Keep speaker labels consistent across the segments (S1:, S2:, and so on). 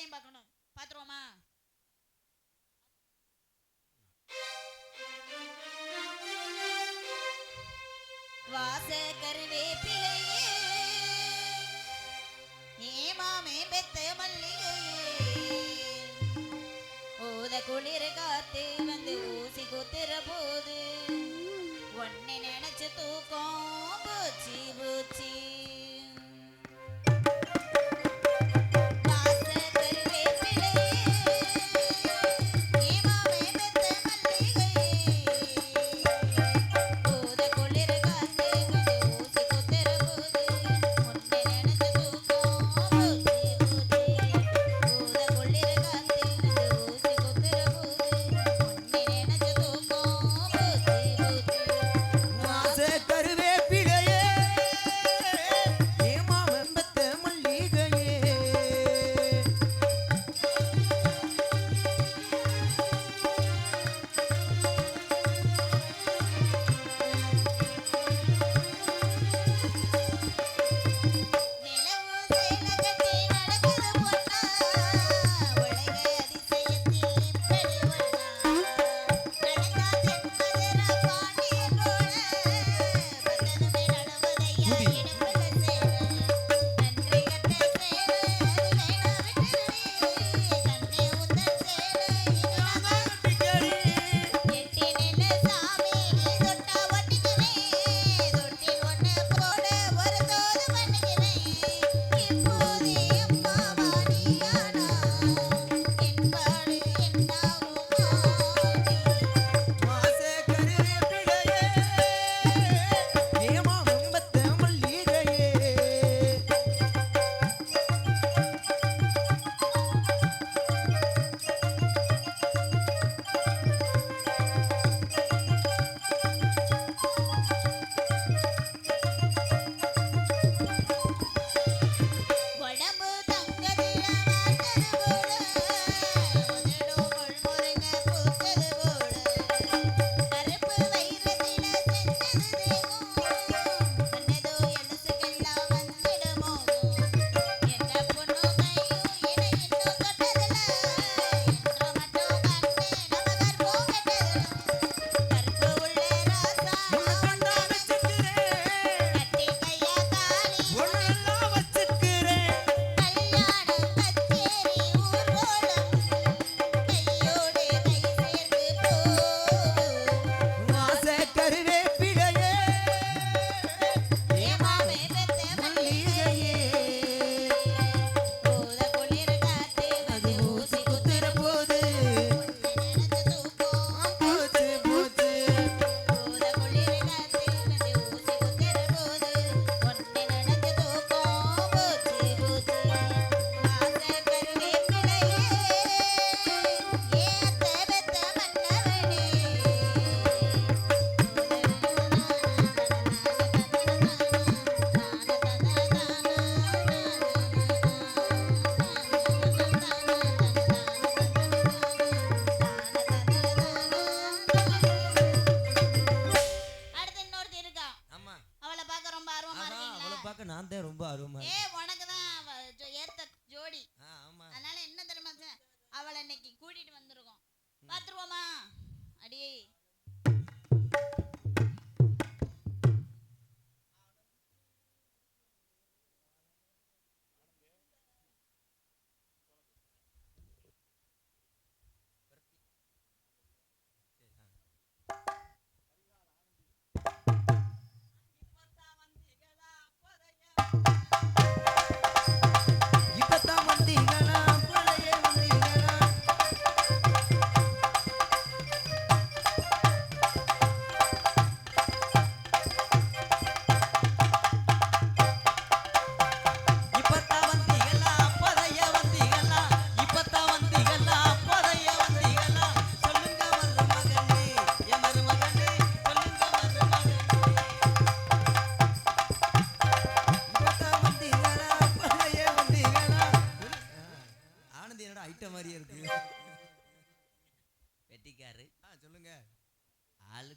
S1: அதையும் பார்க்கணும். பாத்துருவோமா? வாச கருவேப்பிலையே ஏமாமே பெத்த மல்லிகையே ஓத குளிர் காத்து வந்து ஊசி குத்துற போது ஒன்னை நினைச்சு தூக்கம் பூச்சி பூச்சி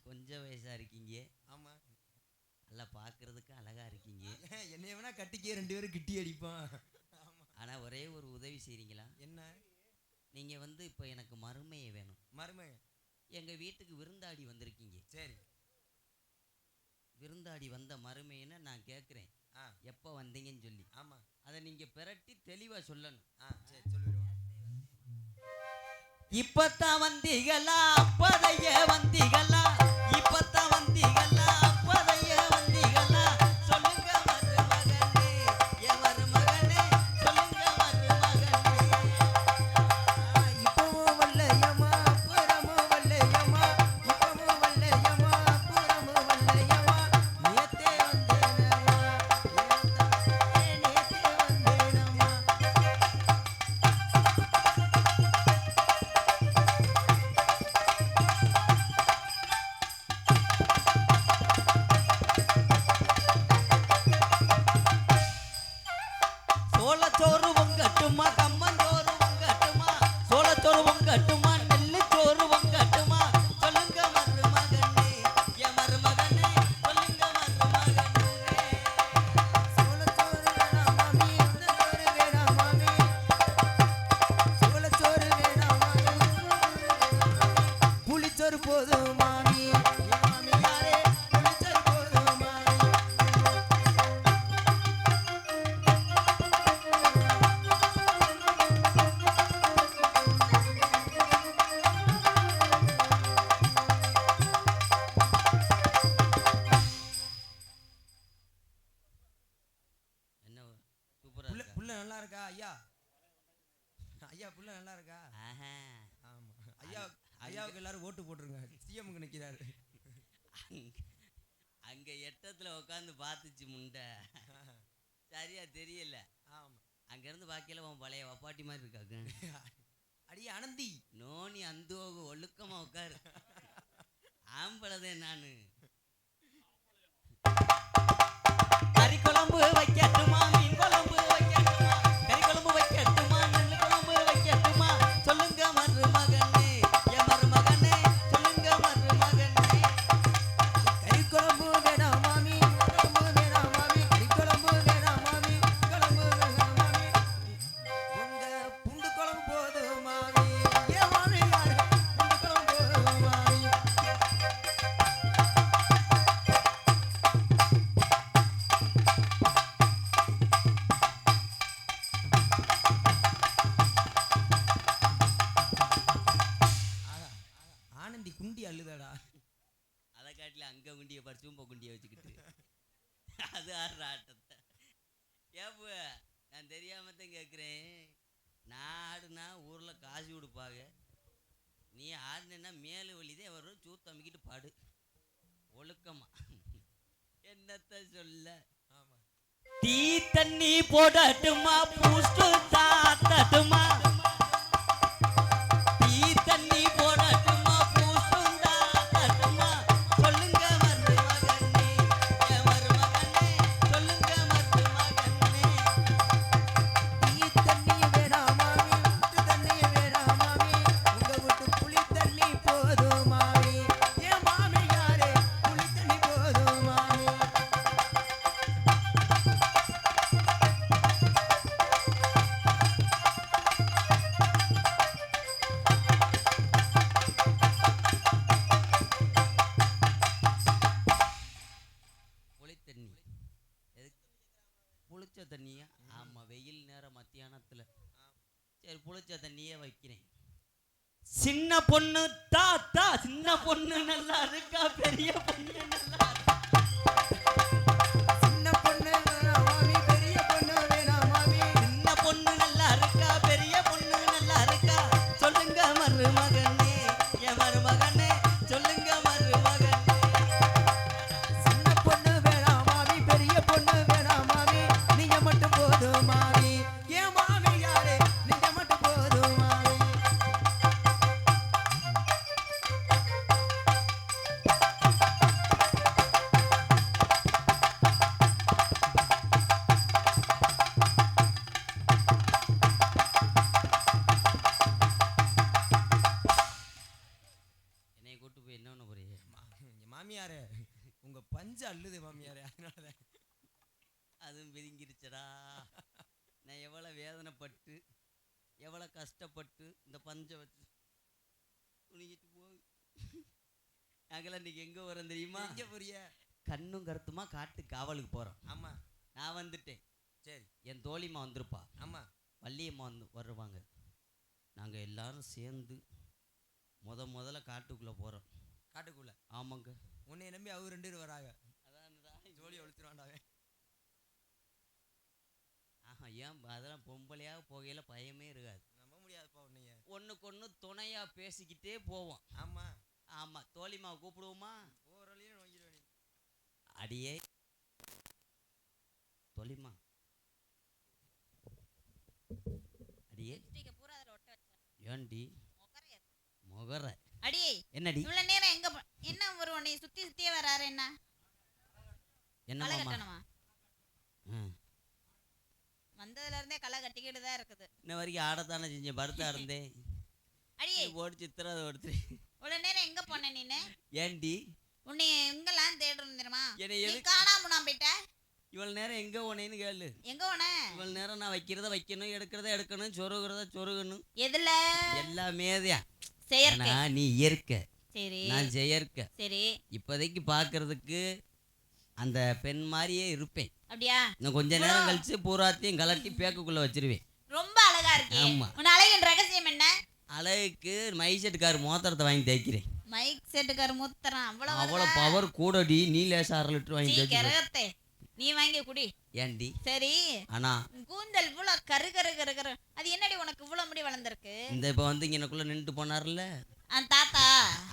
S2: கொஞ்சம் வயசா இருக்கீங்க. ஆமா, நல்லா பாக்குறதுக்கு அழகா இருக்கீங்க.
S3: என்னைய வேணா கட்டிக்கே, ரெண்டு பேரும் கிட்டி அடிப்போம்.
S2: ஆனா ஒரே ஒரு உதவி செய்றீங்களா?
S3: என்ன?
S2: நீங்க வந்து இப்போ எனக்கு மருமையை வேணும்.
S3: மருமை?
S2: எங்க வீட்டுக்கு விருந்தாடி வந்திருக்கீங்க.
S3: சரி.
S2: விருந்தாடி வந்த மருமைன்னு நான் கேட்குறேன். எப்போ வந்தீங்கன்னு சொல்லி.
S3: ஆமா.
S2: அதை நீங்க பிரட்டி தெளிவா சொல்லணும்.
S3: சரி சொல்லிடுவோம்.
S2: இப்பத்தான் வந்தீங்களா அப்பதைய வந்தீங்களா, இப்பத்தான் வந்தீங்களா அப்பதைய வந்தீங்களா, சொல்லுங்க மருமகனே என் மருமகனே, சொல்லுங்க மருமகனே.
S3: இப்பவும் வல்லையம்மா புறமும் வல்லையம்மா, இப்பவும் வல்லையம்மா புறமும் வல்லையம்மா, நேத்தே வந்தேனம்மா நேத்தே வந்தேனம்மா.
S2: சோளச்சோறு பொங்கட்டுமா கம்மஞ்சோறு பொங்கட்டுமா, சோளச்சோறு பொங்கட்டுமா நெல்லுச்சோறு பொங்கட்டுமா, சொல்லுங்க மருமகனே என் மருமகனே, சொல்லுங்க மருமகனே.
S3: சோளச்சோறு வேணாம் மாமி, உளுந்தச்சோறு வேணாம் மாமி, சோளச்சோறு வேணாம் மாமி, புளிச்சோறு போதும் மாமி, என் மாமியாரே புளிச்சோறு போதும் மாமி.
S2: என்ன சூப்பரா
S3: புள்ள
S2: இருக்கா?
S3: புள்ள நல்லா இருக்கா ஐயா? ஐயா புள்ள நல்லா இருக்கா?
S2: ஆஹா.
S3: ஆமா. ஐயா ஐயாவுக்கு எல்லாரும் ஓட்டு போட்டுருங்க. சிஎம்க்கு நிக்கிறாரு.
S2: அங்க எட்டத்துல உட்காந்து பார்த்துச்சு முண்டை, சரியா தெரியல.
S3: ஆமா.
S2: அங்க இருந்து பாக்கையில உன் பழைய வப்பாட்டி மாதிரி இருக்காங்க.
S3: அடியே அனந்தி,
S2: நோனி அந்த ஒழுக்கமா உட்காரு. ஆம்பளதே நானு. கறி குழம்பு வைக்கட்டுமா மீன் குழம்பு வைக்கட்டுமா, கறி குழம்பு வைக்கட்டுமா நெல் குழம்பு வைக்கட்டுமா, சொல்லுங்க மருமகனே என் மருமகனே, சொல்லுங்க மருமகனே.
S3: கறிக்குழம்பு வேணாம் மாமி, குழம்பு வேணாம் மாமி, கறிக்குழம்பு வேணாம் மாமி, குழம்பு வேணாம் மாமி, உங்க புண்டு குழம்பு போதும் மாமி, ஏன் மாமியாரே புண்டு குழம்பு போதும் மாமி. ஆனந்தி குண்டி அள்ளுதடா.
S2: அதை காட்டில அங்க குண்டியை பறிச்சு உம்ப குண்டியை வச்சுக்கிட்டு அது ஆடுற ஆட்டத்தை. ஏப்பு நான் தெரியாம தான் கேட்குறேன். நான் ஆடுனா ஊர்ல காசு கொடுப்பாங்க, நீ ஆடுனா மேலு வழிதே வரும், சூத்து அமைக்கிட்டு பாடு ஒழுக்கமா. என்னத்த சொல்ல. டீ தண்ணி போடட்டுமா பூஸ்டு தாத்தட்டுமா, டீ தண்ணி போடட்டுமா பூஸ்டு தாத்தட்டுமா, சொல்லுங்க மருமகனே என் மருமகனே, சொல்லுங்க மருமகனே.
S3: டீ தண்ணி வேணாம் மாமி, உப்பு தண்ணி வேணாம் மாமி, உங்க வீட்டு புளி தண்ணி போதும் மாமி, ஏன் மாமியாரே புளி தண்ணி போதும் மாமி.
S2: புளி தண்ணி எதுக்கு? புளிச்ச தண்ணியா? ஆமா, வெயில் நேரம் மத்தியானத்துல. சரி புளிச்ச தண்ணியே வைக்கிறேன். சின்ன பொண்ணு தாத்தா, சின்ன பொண்ணு நல்லா இருக்கா பெரிய பொண்ணு நல்லா இருக்கா?
S3: சின்ன பொண்ணு வேணாம் மாமி, பெரிய பொண்ணு வேணாம் மாமி,
S2: சின்ன பொண்ணு நல்லா இருக்கா பெரிய பொண்ணு நல்லா இருக்கா, சொல்லுங்க மருமகனே என் மருமகனே, சொல்லுங்க மருமகனே.
S3: சின்ன பொண்ணு வேணாம் மாமி, பெரிய பொண்ணு வேணாம் மாமி, நீங்க மட்டும் போதும் மாமி, ஏன் மாமியாரே நீங்க மட்டும் போதும் மாமி.
S2: என்னைய கூட்டு போய் என்ன பண்ண போறீங்க?
S3: மாமியாரே உங்க பஞ்சு அள்ளுது மாமியாரே, அதனாலதான்.
S2: அதுவும் பிரிங்கிருச்சடா. நான் எவ்வளோ வேதனைப்பட்டு எவ்வளோ கஷ்டப்பட்டு இந்த பஞ்சை வச்சு துணிக்கிட்டு போகுது. நாங்களாம் இன்னைக்கு எங்கே வரோம் தெரியுமா?
S3: எங்க போறிய?
S2: கண்ணும் கருத்துமா காட்டு காவலுக்கு போகிறோம்.
S3: ஆமா.
S2: நான் வந்துட்டேன்.
S3: சரி.
S2: என் தோழிமா வந்திருப்பா.
S3: ஆமா.
S2: வள்ளியம்மா வருவாங்க. நாங்கள் எல்லாரும் சேர்ந்து முதல்ல காட்டுக்குள்ளே போகிறோம்.
S3: காட்டுக்குள்ள?
S2: ஆமாங்க.
S3: உன்னை நம்பி அவங்க 2 பேர் வராங்க.
S2: அதான்
S3: ஜோலி ஒழிச்சிருவாண்டாவே.
S2: ஆஹா, ஏன் அதெல்லாம் பொம்பளையாக போகையில் பயமே இருக்காது.
S3: நம்ப முடியாதுப்பா உன்னைய.
S2: ஒன்றுக்கு ஒன்று துணையாக பேசிக்கிட்டே போவோம்.
S3: ஆமா.
S2: ஆமாம். தோழிமா கூப்பிடுவோமா?
S3: ஓரளையும் நோங்கிடுவேன் நீ.
S2: அடியே தோழிமா, அடியே ஏண்டி முகர
S1: அடி
S2: என்னடி
S1: இவ்வளவு நேரம் எங்க என்ன ஒரு உன்னை சுத்தி சுத்தியே வராரு? என்ன
S2: என்ன
S1: களை
S2: மாமா?
S1: கட்டணுமா? வந்ததுல இருந்தே களை கட்டிக்கிட்டு தான் இருக்குது.
S2: இன்ன வரைக்கும் ஆடத்தானே செஞ்சேன், படுத்தா இருந்தேன்.
S1: அடியே
S2: ஓடி சித்திராத ஒருத்தர்.
S1: இவ்வளவு நேரம் எங்க போன நீனு?
S2: ஏண்டி
S1: உன்னை எங்கெல்லாம் தேடுறோம் தெரியுமா?
S2: என்னை
S1: நீ
S2: எதுக்கு
S1: காணாம நான் போயிட்ட.
S2: இவ்வளவு நேரம் எங்க போனேன்னு கேளு.
S1: எங்க போன?
S2: இவ்வளவு நேரம் நான் வைக்கிறத வைக்கணும், எடுக்கிறத எடுக்கணும், சொருகிறத சொருகணும்.
S1: எதுல?
S2: எல்லாமே தான்.
S1: செயற்கை.
S2: ஆனா நீ இயற்கை,
S1: சரி.
S2: நான் செயற்கை.
S1: சரி.
S2: இப்போதைக்கு பார்க்கறதுக்கு அந்த பெண் மாதிரியே இருப்பேன்.
S1: அப்படியா?
S2: இன்னும் கொஞ்ச நேரம் கழிச்சு பூராத்தையும் கலட்டி பேக்குக்குள்ள வச்சிருவேன்.
S1: ரொம்ப அழகா இருக்கே.
S2: ஆமா.
S1: உன் அழகின் ரகசியம் என்ன?
S2: அழகுக்கு மைசெட்டுக்கார் மோத்திரத்தை வாங்கி தைக்கிறேன்.
S1: மைக் செட்டுக்கார மூத்தறான்.
S2: அவ்வளோ பவர் கூடடி. நீ லேசா 1/2 லிட்டர் வாங்கி தைக்கிறே.
S1: நீ வாங்கி குடி.
S2: ஏண்டி?
S1: சரி.
S2: ஆனா
S1: கூந்தல் இவ்வளவு கரு அது என்னடி உனக்கு இவ்வளவு முடி வளர்ந்துருக்கு?
S2: இந்த இப்ப வந்து இங்கனக்குள்ள நின்று போனார்ல
S1: அந்த தாத்தா,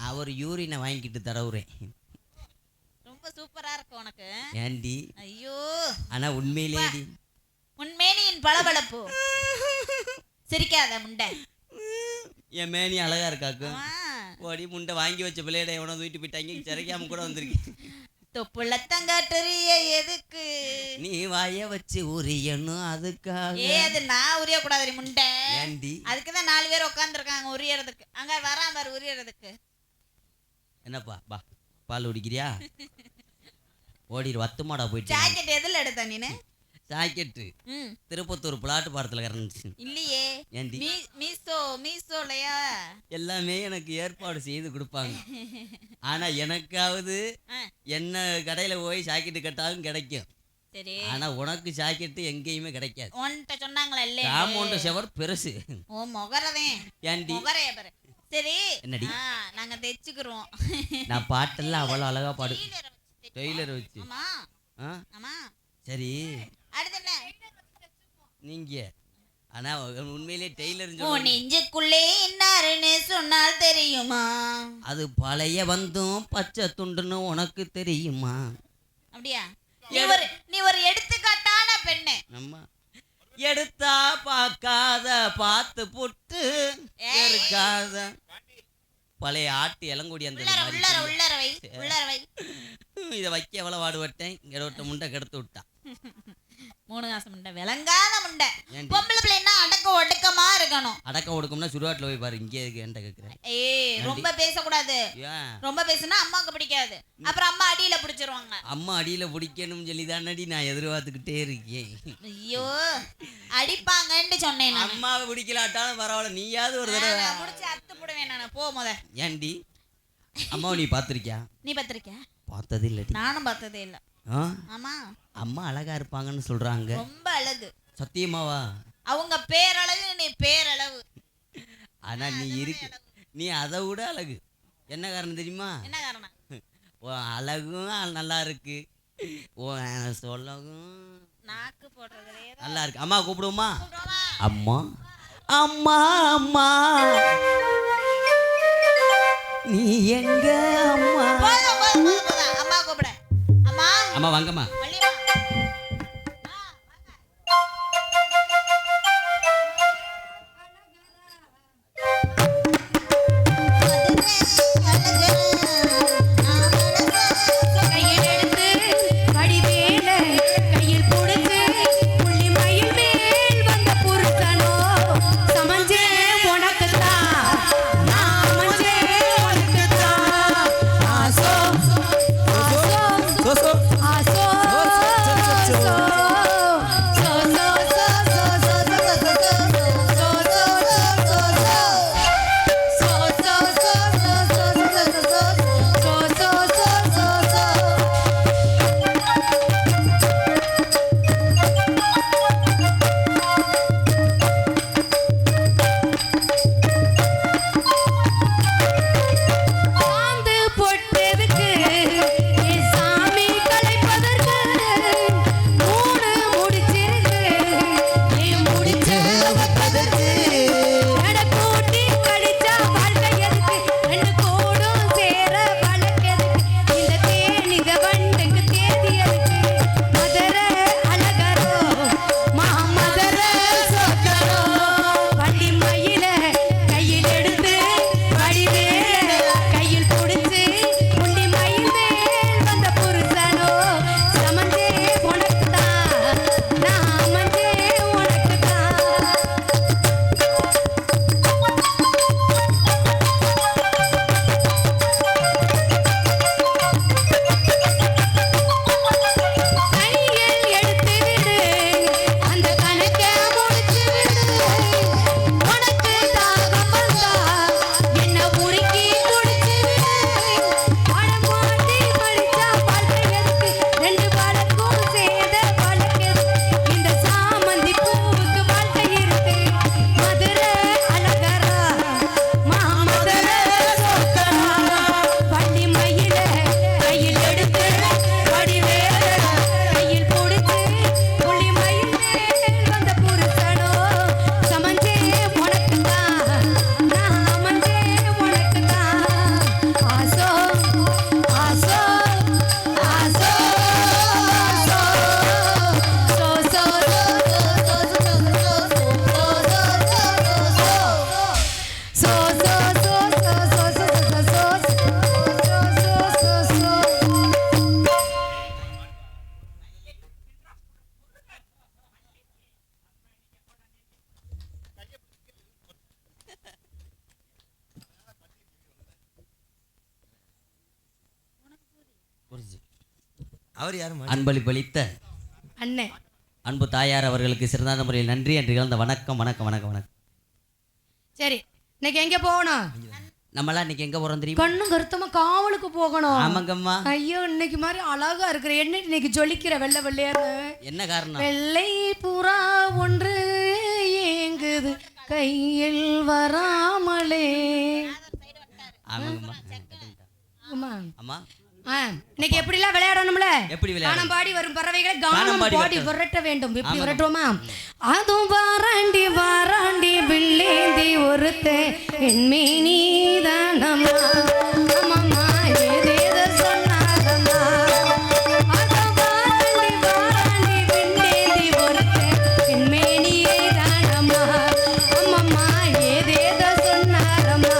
S2: அவர் யூரினை வாங்கிட்டு தடவுறேன்.
S1: ரொம்ப சூப்பரா இருக்கு உனக்கு.
S2: ஏண்டி?
S1: ஐயோ.
S2: ஆனா உண்மையிலேடி
S1: உன் மேனியின் பளபளப்பு. சிரிக்காத முண்டை.
S2: என் மேனி அழகா இருக்காக்கு. ஓடி முண்டை வாங்கி வச்ச பிள்ளையிட எவனோ தூக்கிட்டு போயிட்டாங்க. சிறைக்காம கூட வந்திருக்கு.
S1: தொப்புள்ள தங்காட்டறிய எதுக்கு?
S2: நீ வாய வச்சு உரியணும் அதுக்காக.
S1: அது நான் உரிய கூடாது முண்டை.
S2: ஏண்டி?
S1: அதுக்குதான் 4 பேர் உட்காந்துருக்காங்க உரியறதுக்கு. அங்க வராம பாரு உரியறதுக்கு.
S2: என்னப்பா பா பால் குடிக்கிறியா? ஓடிடு. வத்துமாடா போயிட்டு.
S1: ஜாக்கெட் எதுல எடுத்த நீனு?
S2: ஜாக்கெட்டு திருப்பத்தூர் பிளாட்டு பாடத்துல கறந்துச்சு.
S1: இல்லையே.
S2: ஏண்டி?
S1: மீசோலையா?
S2: எல்லாமே எனக்கு ஏற்பாடு செய்து கொடுப்பாங்க. ஆனா எனக்காவது என்ன கடையில போய் ஜாக்கெட்டு கட்டாலும் கிடைக்கும்.
S1: சரி.
S2: ஆனா உனக்கு ஜாக்கெட்டு எங்கேயுமே கிடைக்காது.
S1: உன்கிட்ட சொன்னாங்களா? இல்ல
S2: காம்பவுண்ட் செவர் பெருசு.
S1: ஓ முகரதே.
S2: ஏண்டி?
S1: முகரைய பாரு. சரி.
S2: என்னடி?
S1: நாங்க தைச்சுக்குறோம்.
S2: நான் பாட்டெல்லாம் அவ்வளவு அழகா பாடு. டெய்லர் வச்சு.
S1: ஆமா. ஆமா.
S2: சரி.
S1: அடுத்து என்ன?
S2: நீங்க ஆனா உண்மையிலே டெய்லர்
S1: ஓ நெஞ்சுக்குள்ளே இன்னாருன்னு சொன்னால் தெரியுமா? அது
S2: பழைய வந்தும் பச்சை துண்டுன்னு உனக்கு தெரியுமா?
S1: அப்படியா? நீ ஒரு எடுத்துக்காட்டான பெண்ணு.
S2: அம்மா எடுத்தா பார்க்காத பார்த்து புட்டு இருக்காத பழைய ஆட்டு இளங்குடி அந்த
S1: உள்ளரவை
S2: இதை வைக்க எவ்வளவு வாடுபட்டேன். இங்க முண்டை கெடுத்து விட்டான்.
S1: 3 காசு முண்டை. விளங்காத முண்டை. பொம்பளை பிள்ளைன்னா அடக்க ஒடுக்கமா இருக்கணும்.
S2: அடக்க ஒடுக்கம்னா சுடுகாட்டுல போய் பாரு. இங்கே என்கிட்ட கேட்கிறேன்.
S1: ரொம்ப பேசக்கூடாது. ரொம்ப பேசுனா அம்மாவுக்கு பிடிக்காது. அப்புறம் அம்மா அடியில பிடிச்சிருவாங்க.
S2: அம்மா அடியில பிடிக்கணும்னு சொல்லி தானடி நான் எதிர்பார்த்துக்கிட்டே இருக்கேன்.
S1: ஐயோ அடிப்பாங்கன்னு சொன்னேன்.
S2: அம்மாவை பிடிக்கலாட்டாலும் பரவாயில்ல, நீயாவது ஒரு தடவை
S1: முடிச்சு அத்து போடுவேன் நான். போ முத.
S2: ஏண்டி? அம்மாவை நீ பாத்திருக்கியா?
S1: நீ பாத்திருக்கியா?
S2: பார்த்தது இல்ல.
S1: நானும் பார்த்ததே இல்ல. ஆமா.
S2: அம்மா அழகா இருப்பாங்கன்னு சொல்றாங்க.
S1: ரொம்ப அழகு.
S2: சத்தியமாவா? அவங்க
S1: பேரழகு, நீ பேரளவு.
S2: ஆனா நீ அதை விட அழகு. என்ன காரணம் தெரியுமா?
S1: என்ன காரணம்?
S2: அழகும் நல்லா இருக்கு. சொல்லகும்
S1: நாக்கு போடுறதுலே
S2: நல்லா இருக்கு. அம்மா கூப்பிடுவோமா? அம்மா அம்மா அம்மா நீ எங்க அம்மா?
S1: அம்மா கூப்பிட. அம்மா
S2: அம்மா வாங்கம்மா.
S3: அவர் யாரும்
S2: அன்பளிப்பளித்த
S4: அண்ணே
S2: அன்பு தாயார் அவர்களுக்கு சிறந்த முறையில் நன்றி என்று கலந்த வணக்கம் வணக்கம் வணக்கம் வணக்கம்.
S4: சரி இன்னைக்கு எங்க போகணும்?
S2: நம்மளாம் இன்னைக்கு எங்க போறோம் தெரியுமா?
S4: கண்ணும் கருத்தமா காவலுக்கு போகணும்.
S2: ஆமாங்கம்மா.
S4: ஐயோ இன்னைக்கு மாதிரி அழகா இருக்கிற என்ன இன்னைக்கு ஜொலிக்கிற வெள்ளை வெள்ளையாரு.
S2: என்ன காரணம்?
S4: வெள்ளை புறா ஒன்று ஏங்குது கையில் வராமலே.
S2: ஆமாங்கம்மா.
S4: அம்மா
S2: அம்மா
S4: இன்னைக்கு எப்படிலாம் விளையாடணும்ல?
S2: எப்படி விளையாடணும்?
S4: கானம் பாடி வரும் பறவைகளை கானம் பாடி விரட்ட வேண்டும். எப்படி விரட்டுவோமா? அதுவும் வாராண்டி வாராண்டி பிள்ளேந்தி ஒருத்தே என் மேனிதானம்மா அம்மம்மா ஏதேதோ சொன்னாரம்மா. அதுவும் வாராண்டி வாராண்டி பிள்ளேந்தி ஒருத்தே என் மேனிதானம்மா அம்மம்மா ஏதேதோ சொன்னாரம்மா.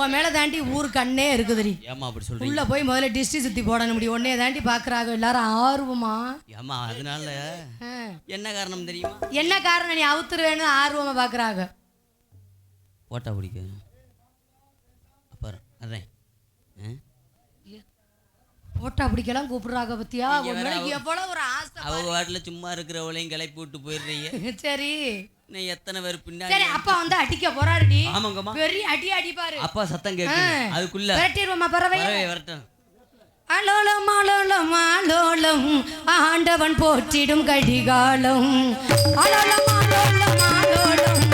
S4: உன் மேல தாண்டி ஊர் கண்ணே இருக்குதுடி.
S2: ஏமா அப்படி சொல்றீங்க?
S4: உள்ள போய் முதல்ல டிஸ்டி சுத்தி போடணும் முடியும். உன்னைய தாண்டி பாக்குறாங்க எல்லாரும் ஆர்வமா.
S2: ஏமா அதனால என்ன காரணம் தெரியுமா?
S4: என்ன காரணம்? நீ அவுத்துருவேன்னு ஆர்வமா பாக்குறாங்க.
S2: போட்டா பிடிக்க அப்புறம் அதான்
S4: போட்டா பிடிக்கலாம் கூப்பிடுறாங்க பத்தியா? எவ்வளவு ஒரு ஆசை.
S2: அவங்க வாட்டில சும்மா இருக்கிறவளையும் கிளப்பி விட்டு போயிடுறீங்க.
S4: சரி
S2: நீ எத்தனை பேர் பின்னாடி.
S4: சரி அப்பா வந்து அடிக்க போறாருடி.
S2: ஆமாங்கம்மா.
S4: பெரிய அடி அடிப்பாரு.
S2: அப்பா சத்தம் கேக்குது. அதுக்குள்ள
S4: விரட்டிடுவோமா பறவை?
S2: வரட்டும்.
S4: அலோலம் அலோலம் அலோலம் ஆண்டவன் போற்றிடும் கடிகாலம். அலோலம் அலோலம் அலோலம்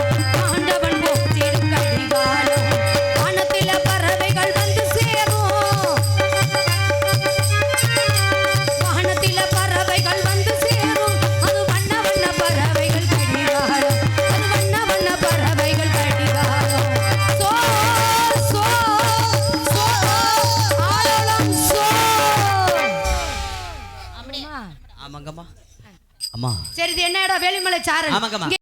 S4: என்ன இடம் வேலிமலை சாரல்
S2: ஆமாங்கம்மா.
S4: இங்க